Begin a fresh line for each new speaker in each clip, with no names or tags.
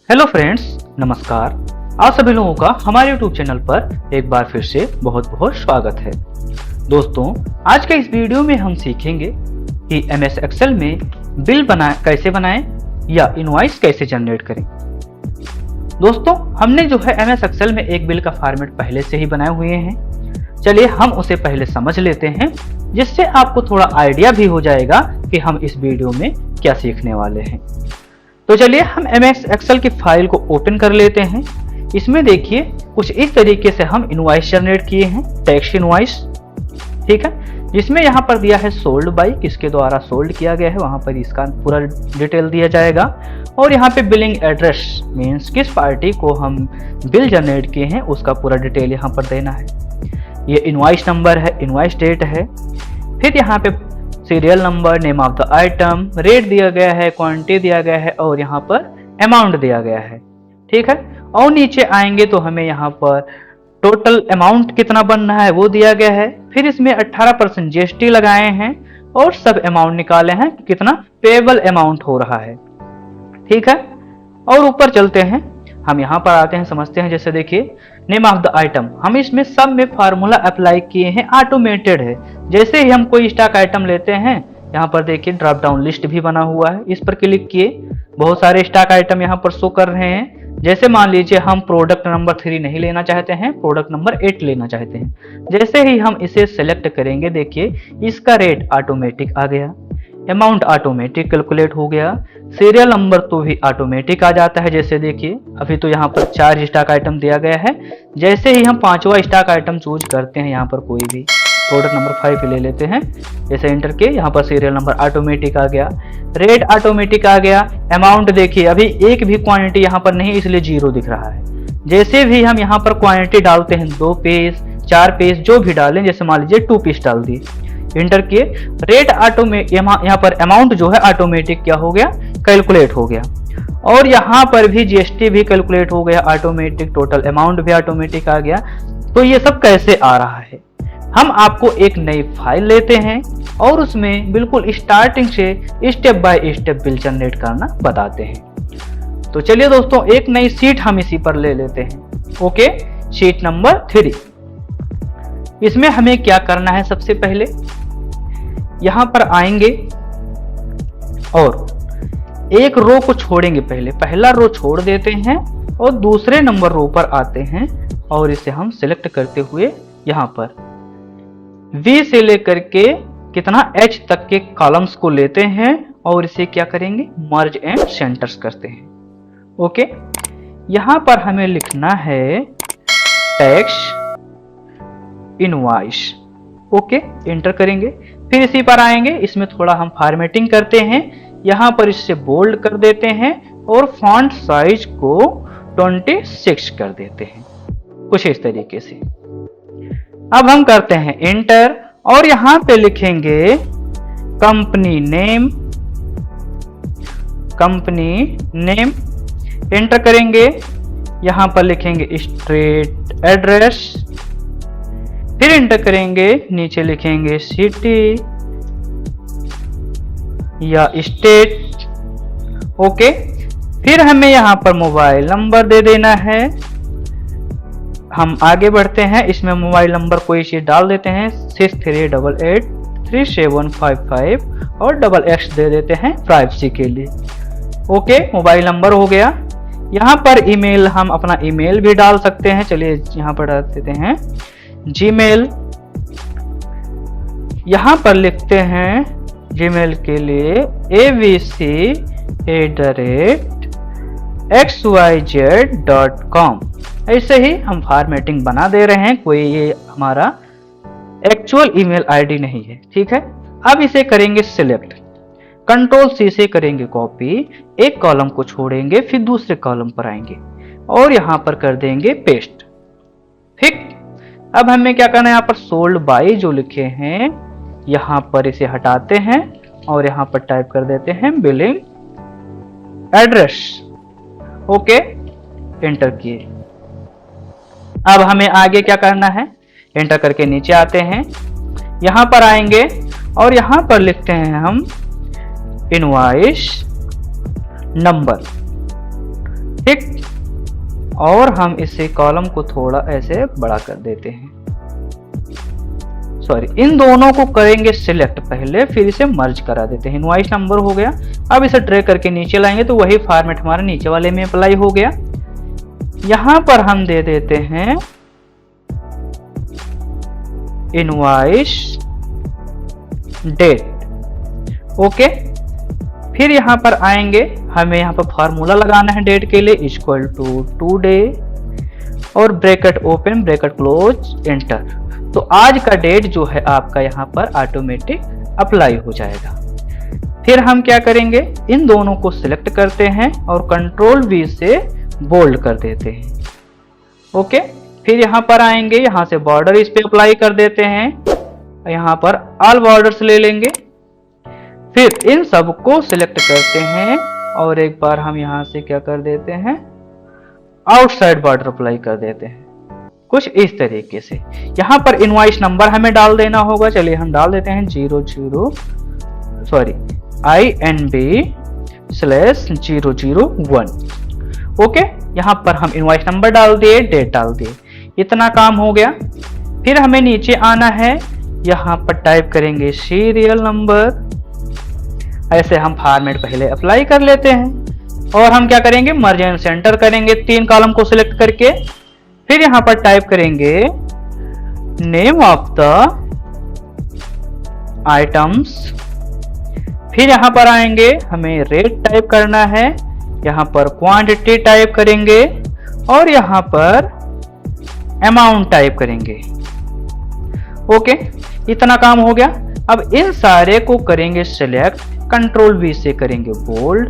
Hello friends, नमस्कार। आप सभी लोगों का हमारे YouTube चैनल पर एक बार फिर से बहुत बहुत स्वागत है। दोस्तों, आज के इस वीडियो में हम सीखेंगे कि MS Excel में बिल कैसे बनाएं या इनवॉइस कैसे जनरेट करें। दोस्तों, हमने जो है MS Excel में एक बिल का फॉर्मेट पहले से ही बनाए हुए हैं। चलिए हम उसे पहले समझ लेते हैं, जिससे आपको थोड़ा आइडिया भी हो जाएगा कि हम इस वीडियो में क्या सीखने वाले हैं। तो चलिए हम MS Excel की फाइल को ओपन कर लेते हैं। इसमें देखिए कुछ इस तरीके से हम इनवॉइस जनरेट किए हैं, टेक्स्ट इनवॉइस, ठीक है, जिसमें यहाँ पर दिया है सोल्ड बाय, किसके द्वारा सोल्ड किया गया है, वहाँ पर इसका पूरा डिटेल दिया जाएगा। और यहाँ पे बिलिंग एड्रेस मीन्स किस पार्टी को हम बिल जनरेट किए हैं उसका पूरा डिटेल यहाँ पर देना है। ये इनवॉइस नंबर है, इनवॉइस डेट है, फिर यहाँ पे serial number, name of the item, rate दिया गया है, क्वांटिटी दिया गया है और यहाँ पर अमाउंट दिया गया है, ठीक है। और नीचे आएंगे तो हमें यहाँ पर टोटल अमाउंट कितना बनना है वो दिया गया है। फिर इसमें 18% GST लगाए हैं और सब अमाउंट निकाले हैं, कितना पेएबल अमाउंट हो रहा है, ठीक है। और ऊपर चलते हैं, हम यहाँ पर आते हैं, समझते हैं। जैसे देखिए नेम ऑफ द आइटम, हम इसमें सब में फार्मूला अप्लाई किए हैं, ऑटोमेटेड है। जैसे ही हम कोई स्टॉक आइटम लेते हैं, यहाँ पर देखिए ड्रॉप डाउन लिस्ट भी बना हुआ है, इस पर क्लिक किए, बहुत सारे स्टॉक आइटम यहाँ पर शो कर रहे हैं। जैसे मान लीजिए हम प्रोडक्ट नंबर 3 नहीं लेना चाहते हैं, प्रोडक्ट नंबर 8 लेना चाहते हैं। जैसे ही हम इसे सेलेक्ट करेंगे, देखिए इसका रेट ऑटोमेटिक आ गया, अमाउंट ऑटोमेटिक कैलकुलेट हो गया, सीरियल नंबर तो भी ऑटोमेटिक आ जाता है। जैसे देखिए अभी तो यहाँ पर 4 स्टॉक आइटम दिया गया है। जैसे ही हम 5वां स्टॉक आइटम चूज करते हैं, यहाँ पर कोई भी प्रोडक्ट नंबर 5 ले लेते हैं, जैसे एंटर किए, यहाँ पर सीरियल नंबर ऑटोमेटिक आ गया, रेट ऑटोमेटिक आ गया, अमाउंट देखिए अभी एक भी क्वांटिटी यहाँ पर नहीं, इसलिए 0 दिख रहा है। जैसे भी हम यहाँ पर क्वांटिटी डालते हैं, 2 पीस 4 पीस जो भी डालें, जैसे मान लीजिए 2 पीस डाल दिए, इंटर किए, रेट यहाँ पर अमाउंट जो है ऑटोमेटिक क्या हो गया, कैलकुलेट हो गया। और यहाँ पर भी GST भी कैलकुलेट हो गया ऑटोमेटिक, टोटल अमाउंट भी ऑटोमेटिक आ गया। तो ये सब कैसे आ रहा है, हम आपको एक नई फाइल लेते हैं और उसमें बिल्कुल स्टार्टिंग से step by step bill generate करना बताते हैं। तो चलिए दोस्तों, एक नई शीट हम इसी पर ले लेते हैं। Okay, sheet number 3। इसमें हमें क्या करना है, सबसे पहले यहां पर आएंगे और एक रो को छोड़ेंगे, पहला रो छोड़ देते हैं और दूसरे नंबर रो पर आते हैं और इसे हम सिलेक्ट करते हुए यहाँ पर V से लेकर के कितना H तक के कॉलम्स को लेते हैं और इसे क्या करेंगे, मर्ज एंड सेंटर्स करते हैं। ओके, यहां पर हमें लिखना है टेक्स्ट इनवॉइस। ओके, एंटर करेंगे, फिर इसी पर आएंगे, इसमें थोड़ा हम फॉर्मेटिंग करते हैं, यहां पर इससे बोल्ड कर देते हैं और फॉन्ट साइज को 26 कर देते हैं, कुछ इस तरीके से। अब हम करते हैं एंटर और यहां पे लिखेंगे कंपनी नेम, एंटर करेंगे, यहां पर लिखेंगे स्ट्रीट एड्रेस, फिर एंटर करेंगे, नीचे लिखेंगे सिटी या स्टेट। ओके, फिर हमें यहां पर मोबाइल नंबर दे देना है। हम आगे बढ़ते हैं, इसमें मोबाइल नंबर कोई चीज डाल देते हैं, 63883755 और XX दे देते हैं प्राइवेसी के लिए। ओके, मोबाइल नंबर हो गया। यहाँ पर ईमेल, हम अपना ईमेल भी डाल सकते हैं, चलिए यहाँ पर डाल देते हैं जीमेल। यहाँ पर लिखते हैं जीमेल के लिए abc@xyz.com। ऐसे ही हम फॉर्मेटिंग बना दे रहे हैं, कोई ये हमारा एक्चुअल ईमेल आईडी नहीं है, ठीक है। अब इसे करेंगे सिलेक्ट, Ctrl+C से करेंगे कॉपी, एक कॉलम को छोड़ेंगे, फिर दूसरे कॉलम पर आएंगे और यहाँ पर कर देंगे पेस्ट। ठीक, अब हमें क्या करना है, यहाँ पर सोल्ड बाय जो लिखे हैं, यहाँ पर इसे हटाते हैं और यहाँ पर टाइप कर देते हैं बिलिंग एड्रेस। ओके, एंटर किए। अब हमें आगे क्या करना है, एंटर करके नीचे आते हैं, यहां पर आएंगे और यहां पर लिखते हैं हम इनवॉइस नंबर, ठीक, और हम इसे कॉलम को थोड़ा ऐसे बड़ा कर देते हैं। सॉरी, इन दोनों को करेंगे सिलेक्ट पहले, फिर इसे मर्ज करा देते हैं। इनवॉइस नंबर हो गया। अब इसे ड्रैग करके नीचे लाएंगे तो वही फॉर्मेट हमारे नीचे वाले में अप्लाई हो गया। यहां पर हम दे देते हैं इनवॉइस डेट। ओके, फिर यहां पर आएंगे, हमें यहां पर फॉर्मूला लगाना है डेट के लिए, इक्वल टू टुडे और bracket open bracket close enter. तो आज का डेट जो है आपका यहाँ पर ऑटोमेटिक अप्लाई हो जाएगा। फिर हम क्या करेंगे, इन दोनों को सिलेक्ट करते हैं और कंट्रोल V से बोल्ड कर देते हैं। ओके, फिर यहाँ पर आएंगे, यहाँ से बॉर्डर इस पे अप्लाई कर देते हैं, यहाँ पर ऑल बॉर्डर्स ले लेंगे। फिर इन सबको सिलेक्ट करते हैं और एक बार हम यहाँ से क्या कर देते हैं, आउटसाइड बॉर्डर अप्लाई कर देते हैं, कुछ इस तरीके से। यहाँ पर इनवॉइस नंबर हमें डाल देना होगा। चलिए हम डाल देते हैं INB/001। ओके, यहाँ पर हम इनवॉइस नंबर डाल दिए, डेट डाल दिए, इतना काम हो गया। फिर हमें नीचे आना है, यहाँ पर टाइप करेंगे सीरियल नंबर। ऐसे हम फॉर्मेट पहले अप्लाई कर लेते हैं और हम क्या करेंगे, मर्ज एंड सेंटर करेंगे 3 कॉलम को सिलेक्ट करके। फिर यहां पर टाइप करेंगे नेम ऑफ द आइटम्स। फिर यहां पर आएंगे, हमें रेट टाइप करना है, यहां पर क्वांटिटी टाइप करेंगे और यहां पर अमाउंट टाइप करेंगे। ओके, इतना काम हो गया। अब इन सारे को करेंगे सिलेक्ट, कंट्रोल V से करेंगे बोल्ड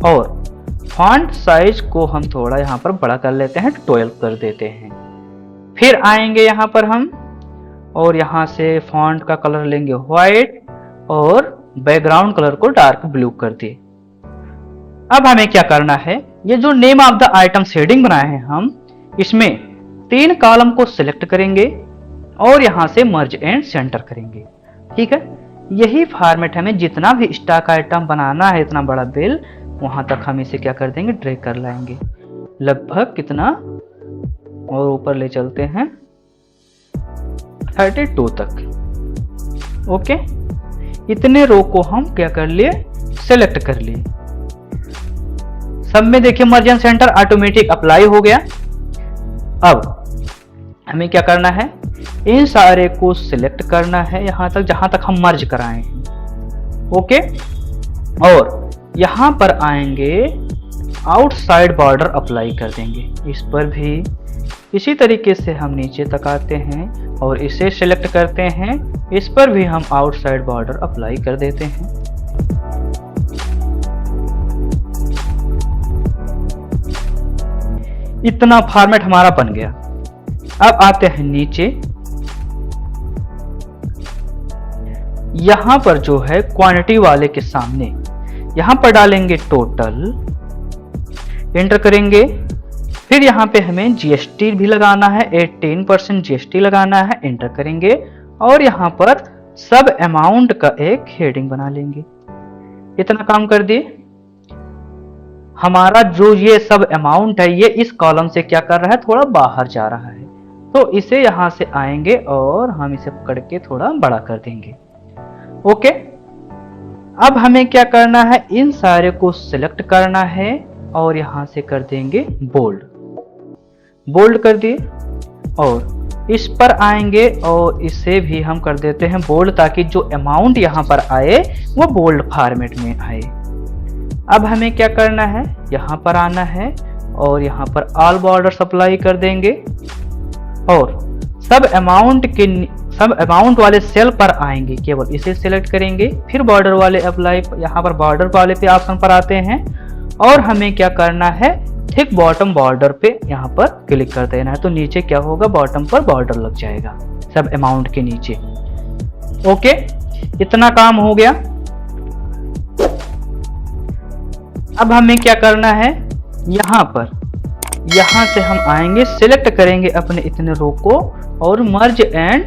और फॉन्ट साइज को हम थोड़ा यहाँ पर बड़ा कर लेते हैं, 12 कर देते हैं। फिर आएंगे यहाँ पर हम और यहाँ से फॉन्ट का कलर लेंगे व्हाइट और बैकग्राउंड कलर को डार्क ब्लू कर दिए। अब हमें क्या करना है, ये जो name of the item shading बनाए हैं हम, इसमें 3 कॉलम को सिलेक्ट करेंगे और यहाँ से मर्ज एंड सेंटर करेंगे। ठीक है, यही फॉर्मेट हमें जितना भी स्टॉक आइटम बनाना है, इतना बड़ा बिल, वहां तक हम इसे क्या कर देंगे, ड्रैग कर लाएंगे। लगभग कितना, और ऊपर ले चलते हैं 32 तक। ओके, इतने रो को हम क्या कर लिए, सेलेक्ट कर लिए। सब में देखिए मर्ज एंड सेंटर ऑटोमेटिक अप्लाई हो गया। अब हमें क्या करना है, इन सारे को सिलेक्ट करना है यहां तक जहां तक हम मर्ज कराए हैं। ओके, और यहां पर आएंगे, आउटसाइड बॉर्डर अप्लाई कर देंगे। इस पर भी इसी तरीके से हम नीचे तक आते हैं और इसे सिलेक्ट करते हैं, इस पर भी हम आउटसाइड बॉर्डर अप्लाई कर देते हैं। इतना फॉर्मेट हमारा बन गया। अब आते हैं नीचे, यहां पर जो है क्वांटिटी वाले के सामने यहां पर डालेंगे टोटल, एंटर करेंगे। फिर यहां पे हमें जीएसटी भी लगाना है, 18% जीएसटी लगाना है, एंटर करेंगे और यहां पर सब अमाउंट का एक हेडिंग बना लेंगे। इतना काम कर दिए। हमारा जो ये सब अमाउंट है, ये इस कॉलम से क्या कर रहा है, थोड़ा बाहर जा रहा है, तो इसे यहां से आएंगे और हम इसे पकड़ के थोड़ा बड़ा कर देंगे। ओके, अब हमें क्या करना है, इन सारे को सिलेक्ट करना है और यहां से कर देंगे बोल्ड। बोल्ड कर दिए और इस पर आएंगे और इसे भी हम कर देते हैं बोल्ड, ताकि जो अमाउंट यहां पर आए वो बोल्ड फॉर्मेट में आए। अब हमें क्या करना है, यहां पर आना है और यहां पर ऑल बॉर्डर्स अप्लाई कर देंगे और सब अमाउंट वाले सेल पर आएंगे, केवल इसे सिलेक्ट करेंगे। फिर बॉर्डर वाले अप्लाई, यहाँ पर बॉर्डर वाले पे ऑप्शन पर आते हैं और हमें क्या करना है, ठीक बॉटम बॉर्डर पे यहाँ पर क्लिक कर देना है, तो नीचे क्या होगा, बॉटम पर बॉर्डर लग जाएगा सब अमाउंट के नीचे। ओके, इतना काम हो गया। अब हमें क्या करना है, यहाँ से हम आएंगे, सिलेक्ट करेंगे अपने इतने रो को और मर्ज एंड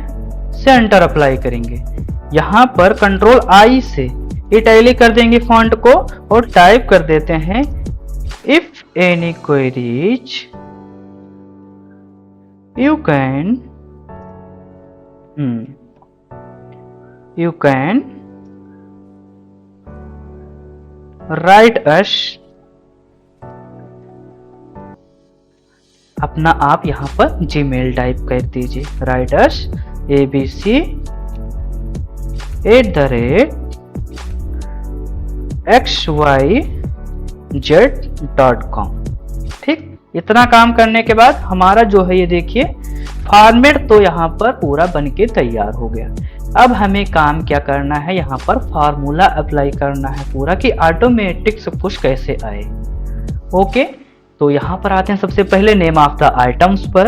सेंटर अप्लाई करेंगे। यहाँ पर कंट्रोल I से इटैलिक कर देंगे फॉन्ट को और टाइप कर देते हैं if any queries, you can write us, अपना आप यहाँ पर Gmail टाइप कर दीजिए, write us abc@xyz.com। ठीक, इतना काम करने के बाद हमारा जो है ये देखिए फॉर्मेट तो यहाँ पर पूरा बनके तैयार हो गया। अब हमें काम क्या करना है, यहाँ पर फार्मूला अप्लाई करना है पूरा कि ऑटोमेटिक सब कुछ कैसे आए। ओके, तो यहाँ पर आते हैं सबसे पहले नेम ऑफ द आइटम्स पर।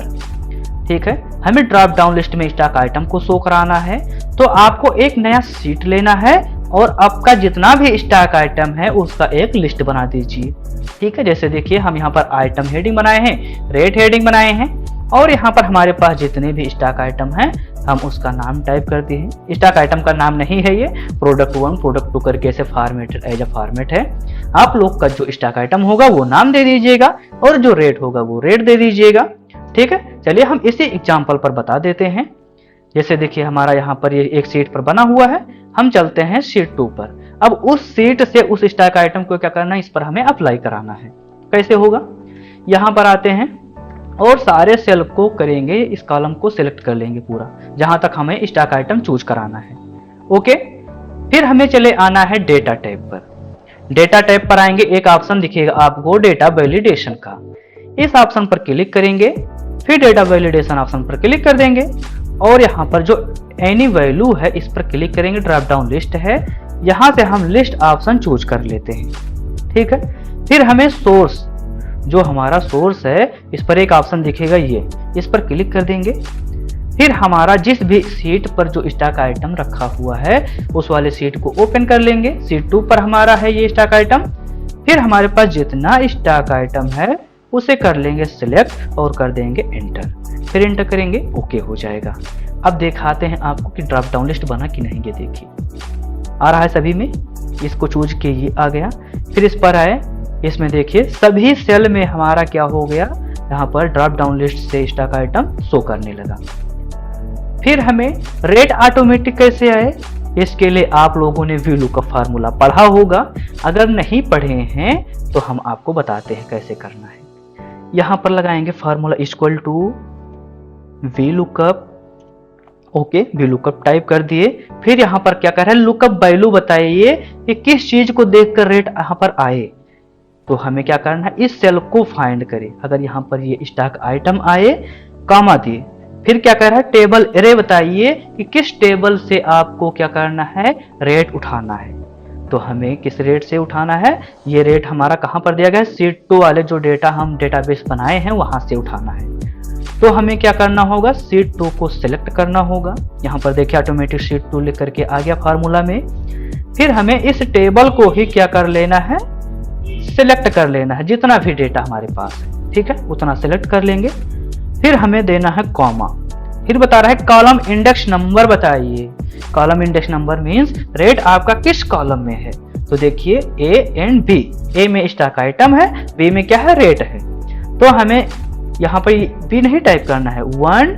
ठीक है, हमें ड्रॉप डाउन लिस्ट में स्टॉक आइटम को शो कराना है, तो आपको एक नया सीट लेना है और आपका जितना भी स्टॉक आइटम है उसका एक लिस्ट बना दीजिए। ठीक है, जैसे देखिए हम यहाँ पर आइटम हेडिंग बनाए हैं, रेट हेडिंग बनाए हैं, और यहाँ पर हमारे पास जितने भी स्टॉक आइटम हैं हम उसका नाम टाइप करते हैं। स्टॉक आइटम का नाम नहीं है ये, प्रोडक्ट 1 प्रोडक्ट 2 करके ऐसे फॉर्मेट एज अ फॉर्मेट है। आप लोग का जो स्टॉक आइटम होगा वो नाम दे दीजिएगा और जो रेट होगा वो रेट दे दीजिएगा। ठीक है, चलिए हम इसी एग्जाम्पल पर बता देते हैं। जैसे देखिए हमारा यहाँ पर ये एक सीट पर बना हुआ है, हम चलते हैं सीट 2 पर। अब उस सीट से उस स्टॉक आइटम को क्या करना है, इस पर हमें अप्लाई कराना है। कैसे होगा, यहाँ पर आते हैं और सारे सेल को करेंगे, इस कॉलम को सिलेक्ट कर लेंगे पूरा जहां तक हमें स्टॉक आइटम चूज कराना है। ओके, फिर हमें चले आना है डेटा टैब पर। डेटा टैब पर आएंगे, एक ऑप्शन दिखेगा आपको डेटा वैलिडेशन का, इस ऑप्शन पर क्लिक करेंगे, फिर डेटा वैलिडेशन ऑप्शन पर क्लिक कर देंगे और यहाँ पर जो एनी वैल्यू है इस पर क्लिक करेंगे। ड्रॉप डाउन लिस्ट है, यहाँ से हम लिस्ट ऑप्शन चूज कर लेते हैं। ठीक है, फिर हमें सोर्स, जो हमारा सोर्स है इस पर एक ऑप्शन दिखेगा ये, इस पर क्लिक कर देंगे। फिर हमारा जिस भी सीट पर जो स्टॉक आइटम रखा हुआ है उस वाले सीट को ओपन कर लेंगे। सीट 2 पर हमारा है ये स्टॉक आइटम। फिर हमारे पास जितना स्टॉक आइटम है उसे कर लेंगे सिलेक्ट और कर देंगे एंटर, फिर एंटर करेंगे, ओके हो जाएगा। अब दिखाते हैं आपको कि ड्रॉप डाउन लिस्ट बना कि नहीं। ये देखिए आ रहा है सभी में, इसको चूज के ये आ गया। फिर इस पर आए, इसमें देखिए सभी सेल में हमारा क्या हो गया, यहाँ पर ड्रॉप डाउन लिस्ट से स्टॉक आइटम शो करने लगा। फिर हमें रेट ऑटोमेटिक कैसे आए, इसके लिए आप लोगों ने वी लुकअप फार्मूला पढ़ा होगा, अगर नहीं पढ़े हैं तो हम आपको बताते हैं कैसे करना है। यहाँ पर लगाएंगे formula equal to V lookup. Okay, V lookup type कर दिए। फिर यहाँ पर क्या कर रहे हैं, लुकअप वैल्यू बताइए कि किस चीज को देखकर रेट यहाँ पर आए। तो हमें क्या करना है, इस सेल को फाइंड करें। अगर यहाँ पर ये स्टॉक आइटम आए, कॉमा दिए, फिर क्या कर रहा है, टेबल एरे बताइए कि किस टेबल से आपको क्या करना है, रेट उठाना है। तो हमें किस रेट से उठाना है, ये रेट हमारा कहाँ पर दिया गया है, सीट 2 वाले जो डेटा हम डेटाबेस बनाए हैं वहां से उठाना है। तो हमें क्या करना होगा, सीट 2 को सिलेक्ट करना होगा। यहाँ पर देखिए ऑटोमेटिक सीट 2 लिख करके आ गया फार्मूला में। फिर हमें इस टेबल को ही क्या कर लेना है, सिलेक्ट कर लेना है, जितना भी डेटा हमारे पास है। ठीक है, उतना सिलेक्ट कर लेंगे। फिर हमें देना है कॉमा। फिर बता रहा है कॉलम इंडेक्स नंबर बताइए। Column index number means rate आपका किस कॉलम में है। तो देखिए ए एंड बी, ए में स्टॉक आइटम है, बी में क्या है, रेट है। तो हमें यहाँ पर बी नहीं टाइप करना है, 1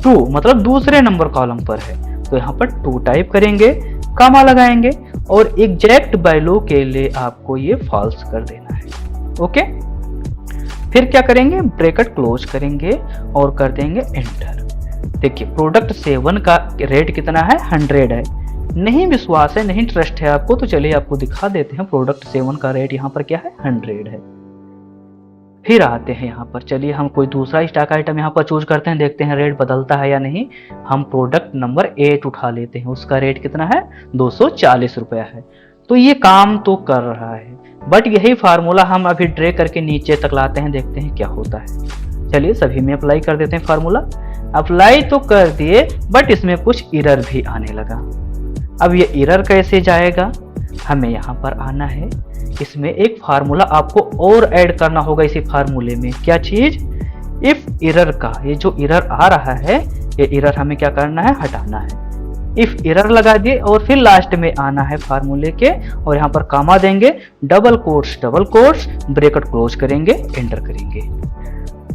2 मतलब दूसरे नंबर कॉलम पर है, तो यहाँ पर 2 टाइप करेंगे, कॉमा लगाएंगे और एग्जैक्ट वैल्यू के लिए आपको ये फॉल्स कर देना है। ओके, फिर क्या करेंगे, ब्रैकेट क्लोज करेंगे और कर देंगे एंटर। देखिए प्रोडक्ट 7 का रेट कितना है, 100 है। नहीं विश्वास है, नहीं ट्रस्ट है आपको, तो चलिए आपको दिखा देते हैं। प्रोडक्ट 7 का रेट यहाँ पर क्या है, 100 है। फिर आते हैं यहाँ पर, चलिए हम कोई दूसरा स्टॉक आइटम यहाँ पर चूज करते हैं, देखते हैं रेट बदलता है या नहीं। हम प्रोडक्ट नंबर 8 उठा लेते हैं, उसका रेट कितना है, 240 रुपया है। तो ये काम तो कर रहा है, बट यही फार्मूला हम अभी ड्रैग करके नीचे तक लाते हैं, देखते हैं क्या होता है। चलिए सभी में अप्लाई कर देते हैं फार्मूला। अप्लाई तो कर दिए, बट इसमें कुछ एरर भी आने लगा। अब ये एरर कैसे जाएगा, हमें यहाँ पर आना है, इसमें एक फार्मूला आपको और ऐड करना होगा इसी फार्मूले में। क्या चीज, इफ एरर का, ये जो एरर आ रहा है ये एरर हमें क्या करना है, हटाना है। इफ एरर लगा दिए और फिर लास्ट में आना है फार्मूले के और यहाँ पर कामा देंगे, डबल कोट्स ब्रैकेट क्लोज करेंगे, एंटर करेंगे।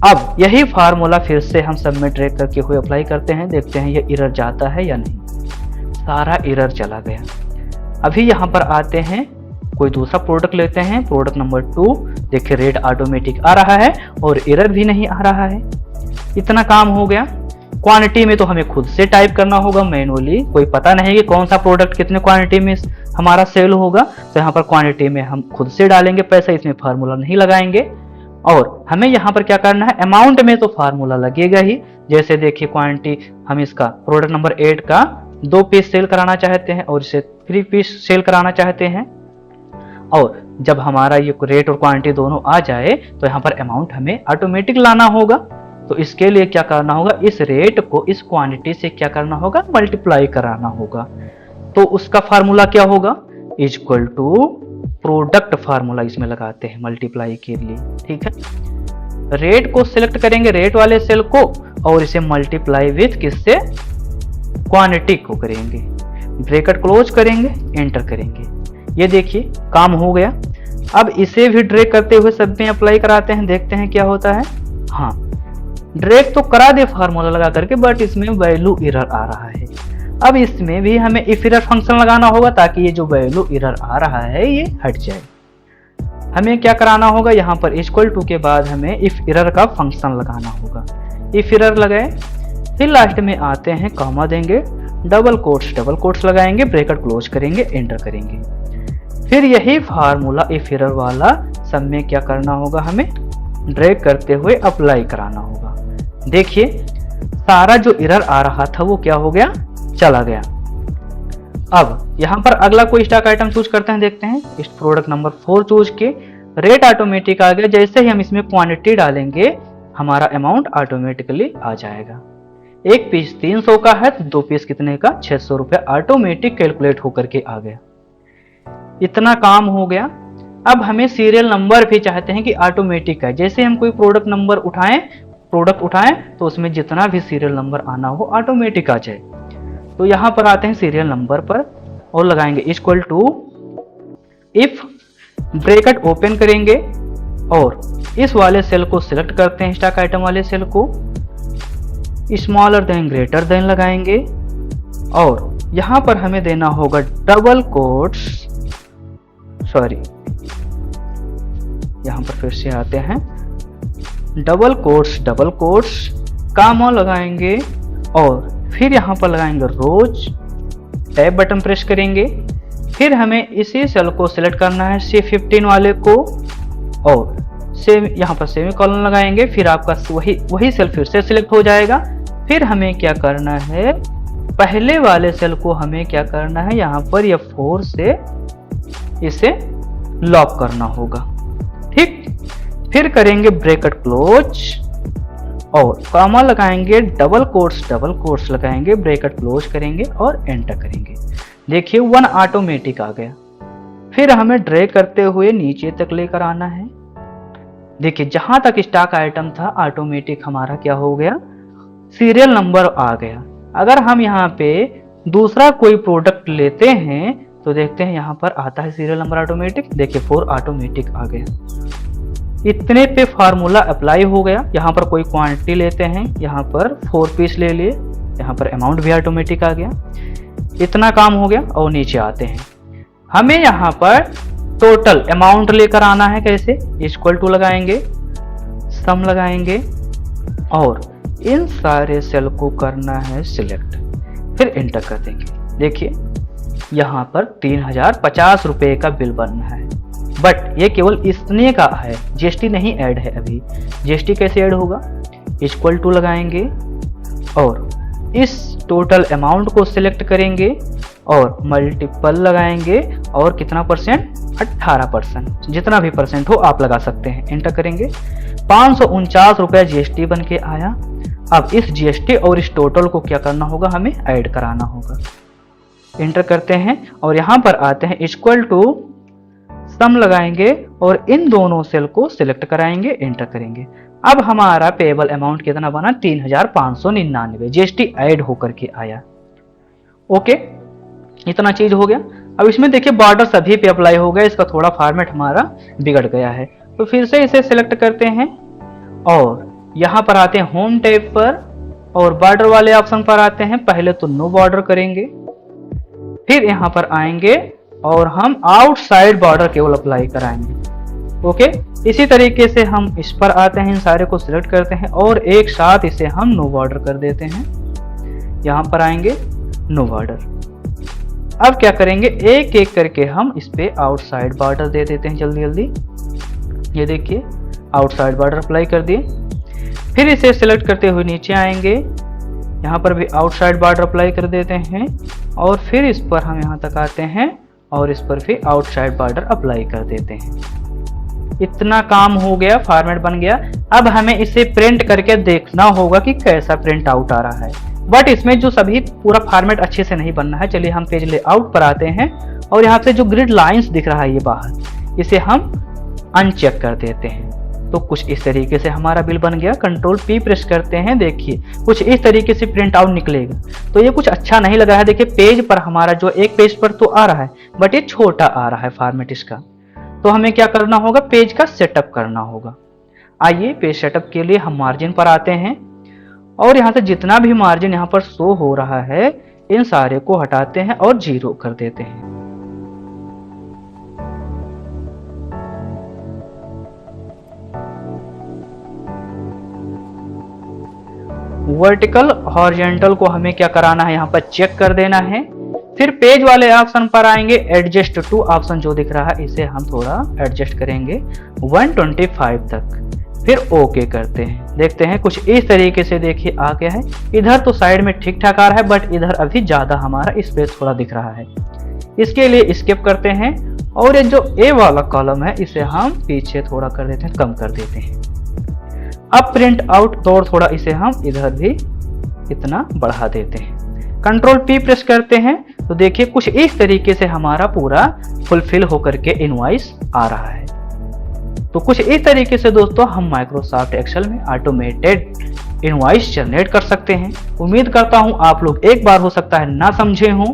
अब यही फार्मूला फिर से हम सब में ड्रैग करके हुए अप्लाई करते हैं, देखते हैं ये एरर जाता है या नहीं। सारा एरर चला गया। अभी यहाँ पर आते हैं, कोई दूसरा प्रोडक्ट लेते हैं, प्रोडक्ट नंबर 2। देखिए रेट ऑटोमेटिक आ रहा है और एरर भी नहीं आ रहा है। इतना काम हो गया। क्वांटिटी में तो हमें खुद से टाइप करना होगा मैनुअली, कोई पता नहीं कि कौन सा प्रोडक्ट कितने क्वांटिटी में हमारा सेल होगा, तो यहाँ पर क्वांटिटी में हम खुद से डालेंगे पैसा, इसमें फार्मूला नहीं लगाएंगे। और हमें यहाँ पर क्या करना है, अमाउंट में तो फार्मूला लगेगा ही। जैसे देखिए क्वांटिटी, हम इसका प्रोडक्ट नंबर 8 का 2 पीस सेल कराना चाहते हैं और इसे 3 पीस सेल कराना चाहते हैं। और जब हमारा ये रेट और क्वांटिटी दोनों आ जाए तो यहाँ पर अमाउंट हमें ऑटोमेटिक लाना होगा। तो इसके लिए क्या करना होगा, इस रेट को इस क्वांटिटी से क्या करना होगा, मल्टीप्लाई कराना होगा। तो उसका फार्मूला क्या होगा, इक्वल टू प्रोडक्ट फार्मूला इसमें लगाते हैं मल्टीप्लाई के लिए। ठीक है, रेट को सिलेक्ट करेंगे, रेट वाले सेल को, और इसे मल्टीप्लाई विथ किससे, क्वांटिटी को करेंगे, ब्रैकेट क्लोज करेंगे, एंटर करेंगे। ये देखिए काम हो गया। अब इसे भी ड्रैग करते हुए सब में अप्लाई कराते हैं, देखते हैं क्या होता है। हाँ, ड्रैग तो करा दे फार्मूला लगा करके, बट इसमें वैल्यू एरर आ रहा है। अब इसमें भी हमें इफ एरर फंक्शन लगाना होगा ताकि ये जो वैल्यू एरर आ रहा है ये हट जाए। हमें क्या कराना होगा, यहाँ पर इक्वल टू के बाद हमें इफ एरर का फंक्शन लगाना होगा। इफ एरर लगाए, फिर लास्ट में आते हैं, कामा देंगे, डबल कोट्स लगाएंगे, ब्रैकेट क्लोज करेंगे, एंटर करेंगे। फिर यही फार्मूला इफ एरर वाला सब में क्या करना होगा, हमें ड्रैग करते हुए अप्लाई कराना होगा। देखिए सारा जो एरर आ रहा था वो क्या हो गया, चला गया। अब यहाँ पर अगला कोई स्टॉक आइटम चूज करते हैं, देखते हैं। इस प्रोडक्ट नंबर 4 चूज के, रेट ऑटोमेटिक आ गया। जैसे ही हम इसमें क्वांटिटी डालेंगे हमारा अमाउंट ऑटोमेटिकली आ जाएगा। एक पीस 300 का है तो 2 पीस कितने का, 600 रुपया ऑटोमेटिक कैलकुलेट होकर के आ गया। इतना काम हो गया। अब हमें सीरियल नंबर भी चाहते हैं कि ऑटोमेटिक है। जैसे हम कोई प्रोडक्ट उठाएं तो उसमें जितना भी सीरियल नंबर आना हो ऑटोमेटिक आ जाए। तो यहाँ पर आते हैं सीरियल नंबर पर और लगाएंगे equal to, if bracket open करेंगे और इस वाले सेल को सिलेक्ट करते हैं, स्टॉक आइटम वाले सेल को, स्मॉलर देन ग्रेटर देन लगाएंगे और यहाँ पर हमें देना होगा डबल कोट्स, सॉरी यहाँ पर फिर से आते हैं, डबल कोट्स कामा लगाएंगे और फिर यहाँ पर लगाएंगे रोज, टैब बटन प्रेस करेंगे। फिर हमें इसी सेल को सिलेक्ट करना है, C15 वाले को, और यहाँ पर सेमीकोलन लगाएंगे। फिर आपका वही सेल फिर से सिलेक्ट हो जाएगा। फिर हमें क्या करना है, पहले वाले सेल को हमें क्या करना है, यहाँ पर F4 से इसे लॉक करना होगा। ठीक, फिर करेंगे ब्रैकेट क्लोज और कामा लगाएंगे, डबल कोट्स लगाएंगे, ब्रैकेट क्लोज करेंगे और एंटर करेंगे। देखिए 1 ऑटोमेटिक आ गया। फिर हमें ड्रैग करते हुए नीचे तक लेकर आना है। देखिए जहां तक स्टॉक आइटम था ऑटोमेटिक हमारा क्या हो गया, सीरियल नंबर आ गया। अगर हम यहाँ पे दूसरा कोई प्रोडक्ट लेते हैं तो देखते हैं यहाँ पर आता है सीरियल नंबर ऑटोमेटिक। देखिए 4 ऑटोमेटिक आ गया। इतने पे फार्मूला अप्लाई हो गया। यहाँ पर कोई क्वांटिटी लेते हैं, यहाँ पर 4 पीस ले लिए, यहाँ पर अमाउंट भी ऑटोमेटिक आ गया। इतना काम हो गया और नीचे आते हैं, हमें यहाँ पर टोटल अमाउंट लेकर आना है। कैसे, इक्वल टू लगाएंगे, सम लगाएंगे और इन सारे सेल को करना है सिलेक्ट, फिर एंटर कर देंगे। देखिए यहाँ पर 3050 रुपए का बिल बनना है, बट ये केवल इतने का है, जीएसटी नहीं ऐड है अभी। जीएसटी कैसे ऐड होगा, इक्वल टू लगाएंगे और इस टोटल अमाउंट को सिलेक्ट करेंगे और मल्टीपल लगाएंगे और कितना परसेंट, 18%, जितना भी परसेंट हो आप लगा सकते हैं। एंटर करेंगे, 549 रुपया जीएसटी बन के आया। अब इस जीएसटी और इस टोटल को क्या करना होगा, हमें ऐड कराना होगा। एंटर करते हैं और यहाँ पर आते हैं, इक्वल टू सम लगाएंगे और इन दोनों सेल को सिलेक्ट कराएंगे, एंटर करेंगे। अब हमारा पेबल अमाउंट कितना बना, 3599, जीएसटी ऐड होकर के आया। ओके, इतना चीज हो गया। अब इसमें देखिए बॉर्डर सभी पे अप्लाई हो गया, इसका थोड़ा फॉर्मेट हमारा बिगड़ गया है। तो फिर से इसे सिलेक्ट करते हैं और यहाँ पर आते हैं होम टैब पर और बॉर्डर वाले ऑप्शन पर आते हैं। पहले तो नो बॉर्डर करेंगे, फिर यहाँ पर आएंगे और हम आउटसाइड बॉर्डर केवल अप्लाई कराएंगे। ओके, इसी तरीके से हम इस पर आते हैं, इन सारे को सिलेक्ट करते हैं और एक साथ इसे हम नो बॉर्डर कर देते हैं। यहाँ पर आएंगे नो बॉर्डर। अब क्या करेंगे, एक एक करके हम इस पे आउटसाइड बॉर्डर दे देते हैं जल्दी जल्दी। ये देखिए आउटसाइड बॉर्डर अप्लाई कर दिए। फिर इसे सिलेक्ट करते हुए नीचे आएंगे, यहाँ पर भी आउटसाइड बॉर्डर अप्लाई कर देते हैं और फिर इस पर हम यहाँ तक आते हैं और इस पर भी आउटसाइड बॉर्डर अप्लाई कर देते हैं। इतना काम हो गया, फॉर्मेट बन गया। अब हमें इसे प्रिंट करके देखना होगा कि कैसा प्रिंट आउट आ रहा है। बट इसमें जो सभी पूरा फॉर्मेट अच्छे से नहीं बनना है। चलिए हम पेज लेआउट पर आते हैं और यहाँ से जो ग्रिड लाइंस दिख रहा है ये बाहर, इसे हम अनचेक कर देते हैं। तो कुछ इस तरीके से हमारा बिल बन गया। कंट्रोल P प्रेस करते हैं, देखिए कुछ इस तरीके से प्रिंट आउट निकलेगा। तो ये कुछ अच्छा नहीं लगा है। देखिए पेज पर हमारा जो एक पेज पर तो आ रहा है बट ये छोटा आ रहा है फॉर्मेट इसका। तो हमें क्या करना होगा, पेज का सेटअप करना होगा। आइए पेज सेटअप के लिए हम मार्जिन पर आते हैं और यहाँ से जितना भी मार्जिन यहाँ पर शो हो रहा है इन सारे को हटाते हैं और 0 कर देते हैं। वर्टिकल हॉरिजॉन्टल को हमें क्या कराना है, यहाँ पर चेक कर देना है। फिर पेज वाले ऑप्शन पर आएंगे, एडजस्ट टू ऑप्शन जो दिख रहा है इसे हम थोड़ा एडजस्ट करेंगे 125 तक। फिर ओके करते हैं। देखते हैं कुछ इस तरीके से देखिए आ गया है। इधर तो साइड में ठीक ठाक आ रहा है बट इधर अभी ज्यादा हमारा स्पेस थोड़ा दिख रहा है। इसके लिए स्किप करते हैं और ये जो ए वाला कॉलम है इसे हम पीछे थोड़ा कर देते हैं, कम कर देते हैं। अब प्रिंट आउट दौर थोड़ा इसे हम इधर भी इतना बढ़ा देते हैं। कंट्रोल P प्रेस करते हैं तो देखिए कुछ इस तरीके से हमारा पूरा फुलफिल होकर के इनवॉइस आ रहा है। तो कुछ इस तरीके से दोस्तों हम माइक्रोसॉफ्ट एक्सेल में ऑटोमेटेड इनवॉइस जनरेट कर सकते हैं। उम्मीद करता हूं आप लोग एक बार हो सकता है ना समझे हों,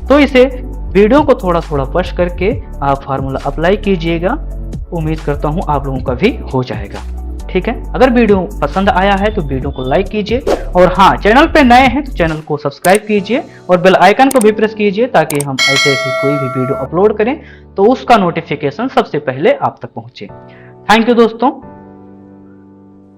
तो इसे वीडियो को थोड़ा थोड़ा पढ़ करके आप फार्मूला अप्लाई कीजिएगा। उम्मीद करता हूं आप लोगों का भी हो जाएगा। ठीक है, अगर वीडियो पसंद आया है तो वीडियो को लाइक कीजिए और हाँ, चैनल पे नए हैं तो चैनल को सब्सक्राइब कीजिए और बेल आइकन को भी प्रेस कीजिए ताकि हम ऐसे ही कोई भी वीडियो अपलोड करें तो उसका नोटिफिकेशन सबसे पहले आप तक पहुंचे। थैंक यू दोस्तों।